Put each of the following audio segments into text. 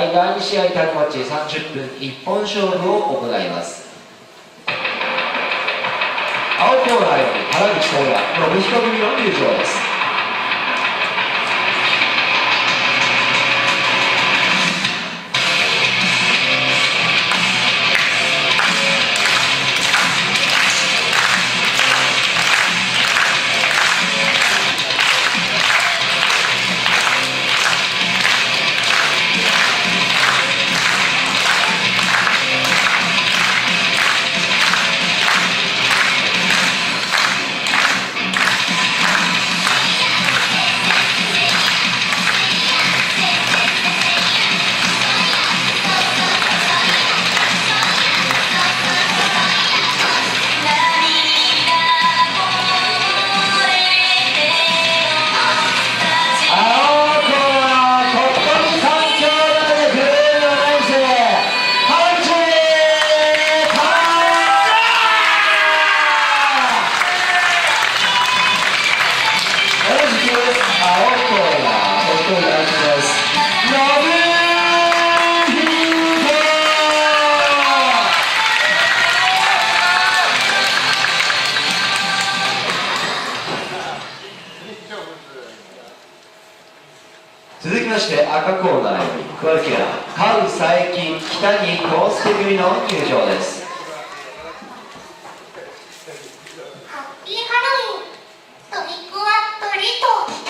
第2試合タッグマッチ30分一本勝負を行います。青コーナーより原口智也、信彦組の入場です。続きまして赤コーナーより桑木屋甲斐佐伯北に康介組の入場です。ハッピーハロウィントリックアトリート。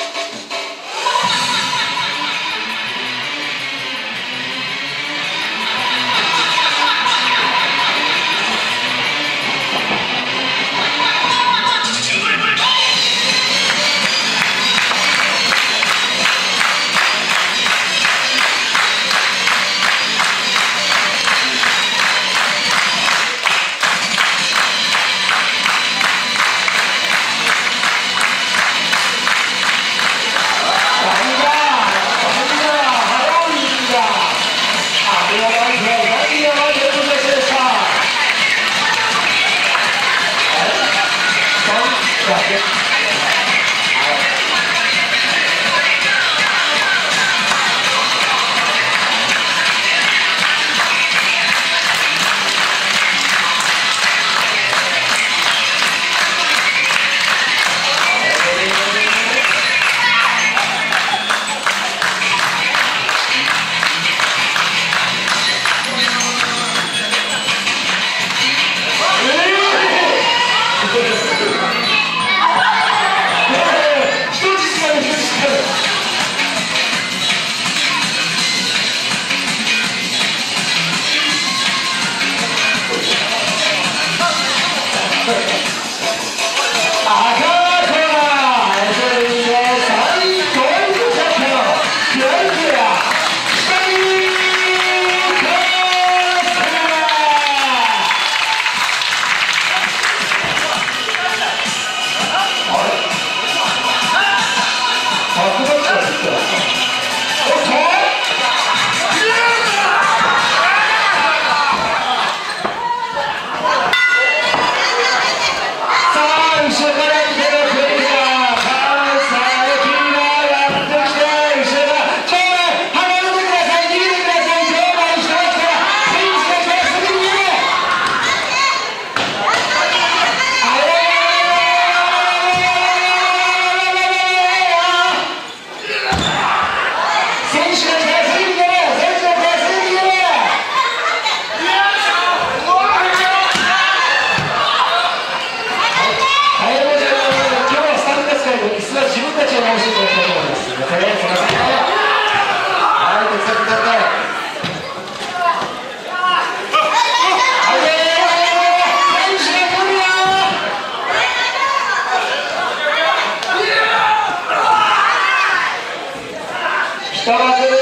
人が来るよ、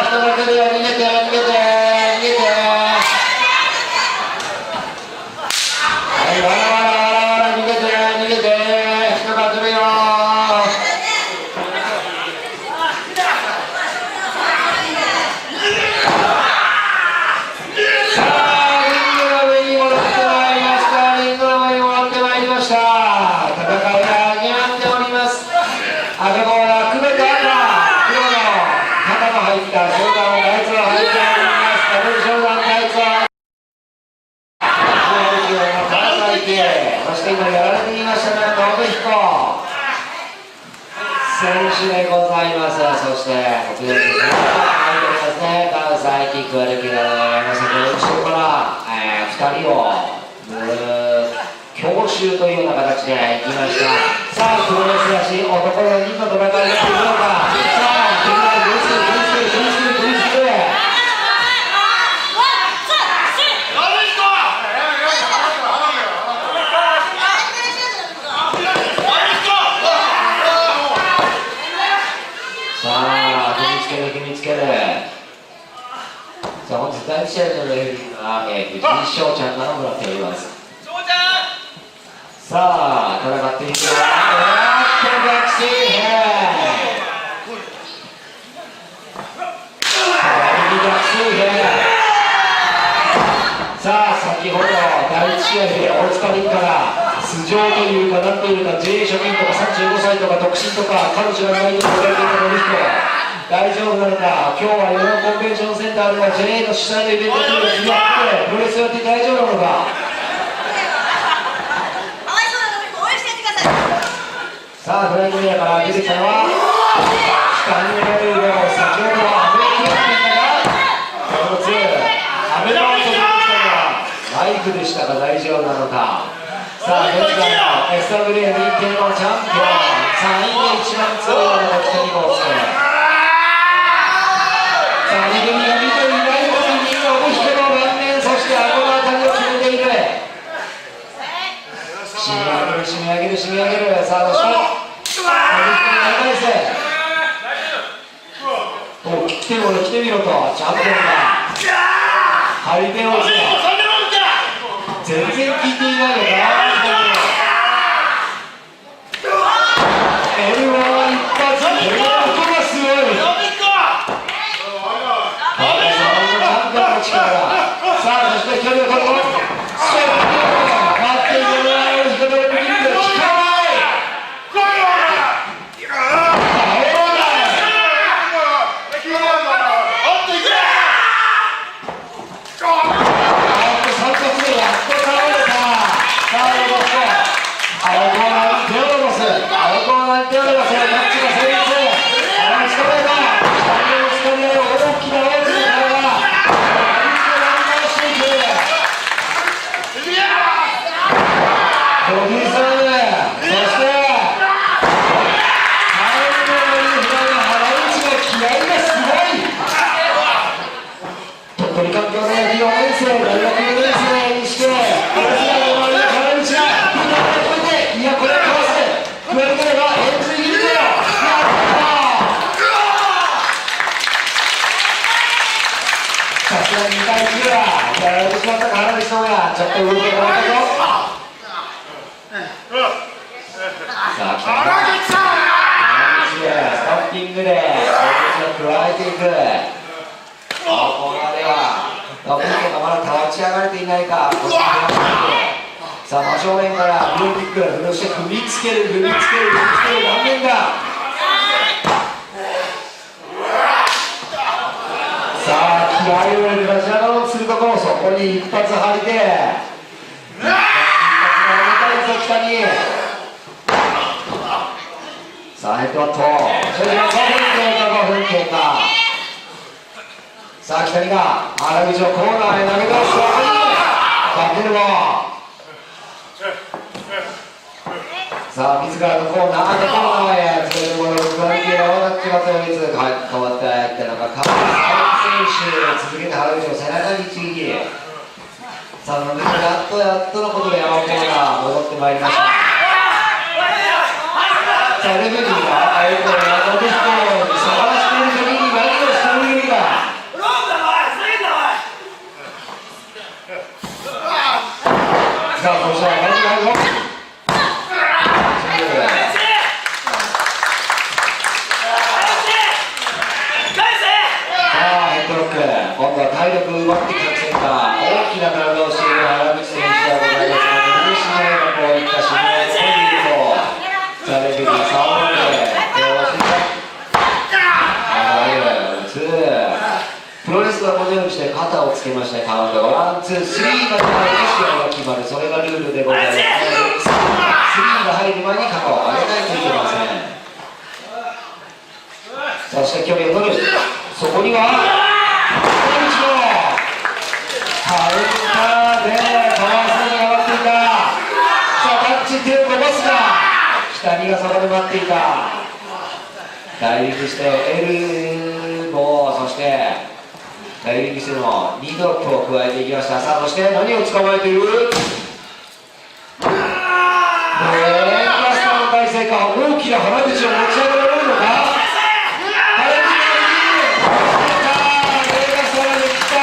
人が来るよ、逃げて、逃げて、逃げて。はい、わらわらわら、逃げて、逃げて、人が来るよ。さあ、リングの上に戻ってまいりました。リングの上に戻ってまいりました。戦いが始まっております。赤コーナー、久米と赤。入った、それからもうあいつは入った。ます。そして国立のですね、関西キックができるので、先ほど後ろから2人を強襲というような形でいきました。さあプロレスらしい男の人の戦いができるのか。さあ現在分数決めつける。さあ本日第1試合のレフェリーが藤井翔ちゃんがもらっております。さあ戦っていくのは逆水平さあ先ほど第1試合で大塚凛から素性というか何というか JA 職員とか35歳とか独身とか彼女がいないと言われているのですと大丈夫なのか。今日は世のコンベンションセンターでは JA の主催のイベントというのをやってプロレスやって大丈夫なのか。さあフライングエアから出てきたのは北にメルを先ほどはアメリカンがこの2アメリカンと出てきたのはライフでしたが大丈夫なのか。さあ現在の SWA 認定のチャンピオン3位で一番強いのが北にもつけさあ2組が見ていない時におひけの顔面そして顎のあたりを決めている。締め上げる締め上げるさあどうしよう来てみろとチャンピオンが張り手をして全然聞いていないのか。L1 一発これは音がすごい。チャンピオンの力がさあそして距離を取るとステップ待っているのは引き方ができるけど効かない。さあ真正面からブローキックそして踏みつける顔面だ。さあ気合を入れる立ち上がろうとするところそこに一発張り手一発投げたいぞ北に。さあヘッドバットそれで5分経過さあ北にが原口をコーナーへ投げ出すバケルもさあ自らのコーナーへ連れてもらう関係が分かってますよ。いつ変わっていったのか川村選手続けて原口を背中に一撃さあやっとのことで青コーナー戻ってまいりました。さあレフェリーが相手を戻して探している時に何をしているか。さあそして何があるぞ今度は体力奪ってきたセンター大きな体をしている原口選手でございますが苦しめがこういった指名を取り入れるとさあレフェリー差を持って手を押してプロレスはこのようにして肩をつけましてカウントが1、2、3までの意識が決まるそれがルールでございます。3が入る前に肩を上げないといけません。さそして距離を取る。そこには原口のカウンターでパワースが上がっていた。さあタッチ手を伸ばすが北見がそこで待っていた。ダイビングしてエルボー、そしてダイビングしての2ドロップを加えていきました。さあそして何を捕まえている。ブレーンバスターの体勢か。大きな原口を持ち上げられるのか。原口がブレーンバスターまで来た。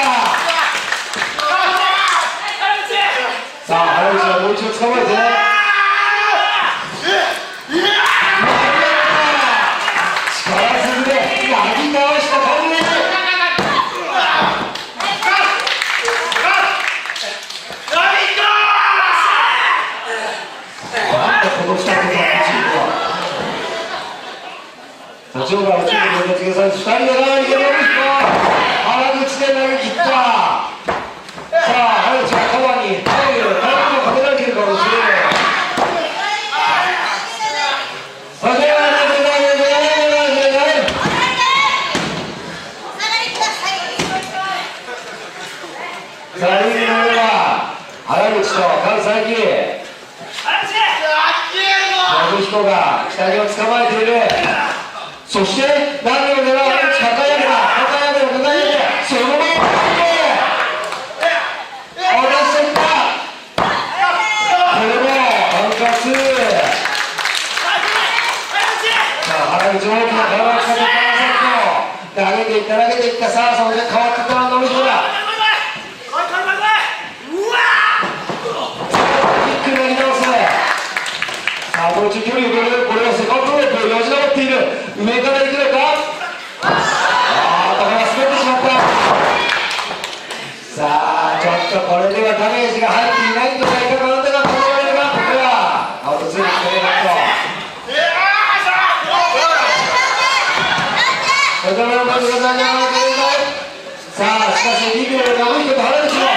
さあ原口はもう一度捕まえて途中から2人が前に出る。原口で投げ切った。さあ原口はカバーにタイムをかけられているかもしれない。さあリングの上は原口と関西木信彦が北木を捕まえている。そして何を狙う原口。抱え上げてそのまま下ろしていった。これもバンカー2。さあ原口大きな体を使って投げていった。さあそれで変わっていったのは信彦だ。キック投げ直す。さあもう一度距離を取る。これはセカンドロープをよじ登っている。上から行くのか。高が滑ってしまった。さあちょっとこれではダメージが入っていないんじゃないか。なんだか止められるが、ここはアウト2に決めなかった。さあしかし2秒で信彦と原口の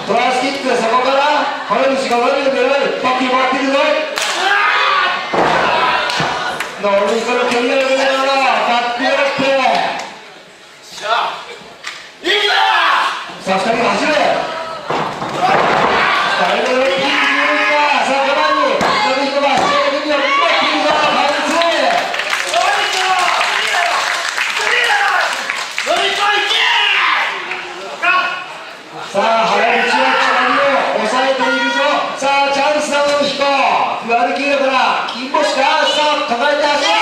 トライスキック。そこから原口が何を狙う。バッキー回っているぞ。信彦の距離を見ながらバックドロップ。さあ2人が走る。2人のドロップキックに入るか。さあカバーに信彦が足を上げている。バッキーが原口。さあ原口は北見を抑えているぞ。さあチャンスだ信彦。フアルキーだから金星か。さあ抱えて足を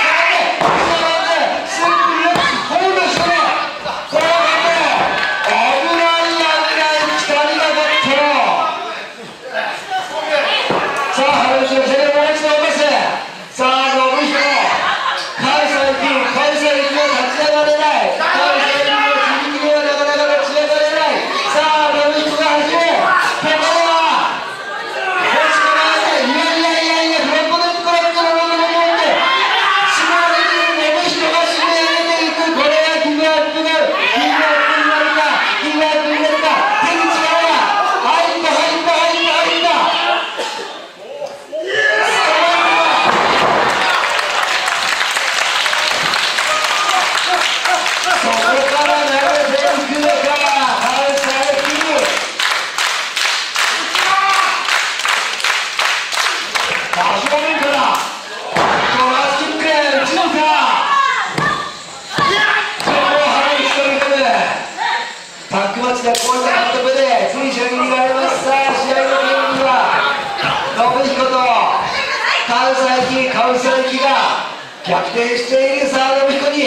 逆転している。さあ信彦に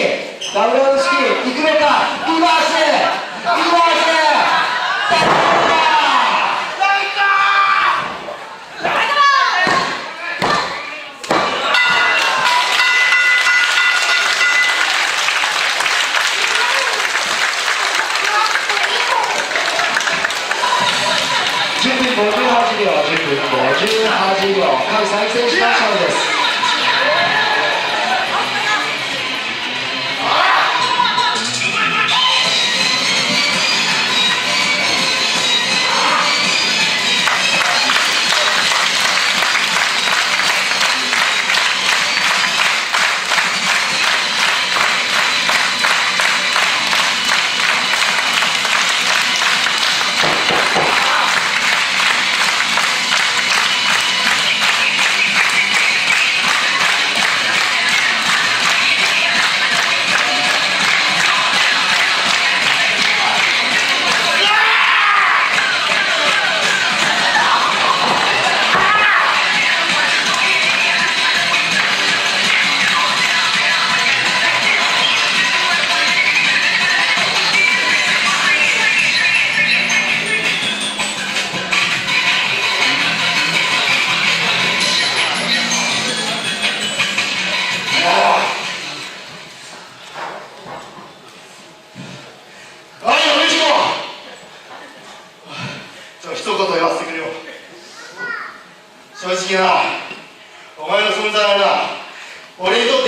ダブルアウト式いくのか。リバース10分58秒再生しましょうです。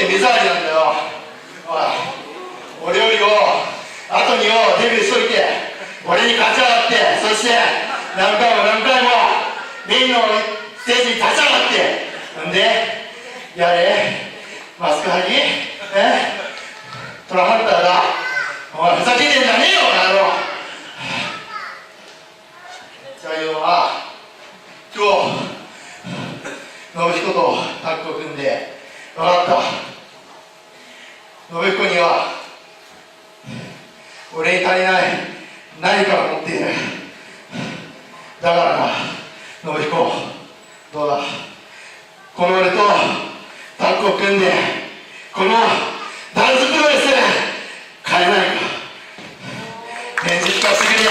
って目障りなんだよ。おい、俺より後にデビューしといて俺に勝ち上がって、そして何回もメインのステージに立ち上がってんで、やれマスクハギトラハンターがお前ふざけてんじゃねえよこの野郎。じゃあいうのは今日信彦とタッグを組んで分かった。信彦には俺に足りない何かを持っている。だからな信彦、どうだ、この俺とタッグを組んでこのダンスプロレス変えないか。現実化してくれ。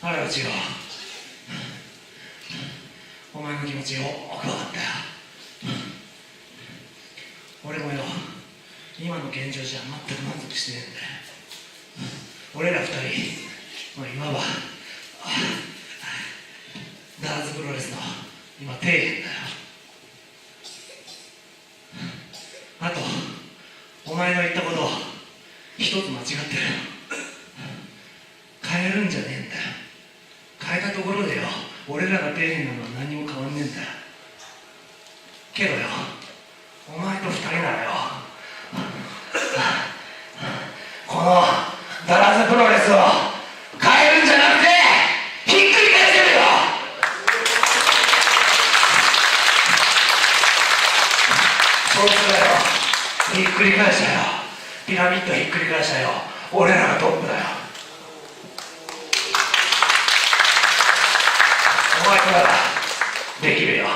原口よ、お前の気持ちよく分かったよ。俺もよ、今の現状じゃ全く満足してねえんだよ。俺ら二人、いわばダーツプロレスの今底辺だよ。あとお前の言ったこと一つ間違ってる。変えるんじゃねえんだよ。変えたところでよ、俺らが底辺なのは何にも変わんねえんだよ。けどよ、お前と二人ならよ、このダラズプロレスを変えるんじゃなくてひっくり返せるよ。そうするよ、ひっくり返したよ。ピラミッドひっくり返したよ。俺らがトップだよ。お前ならできるよ。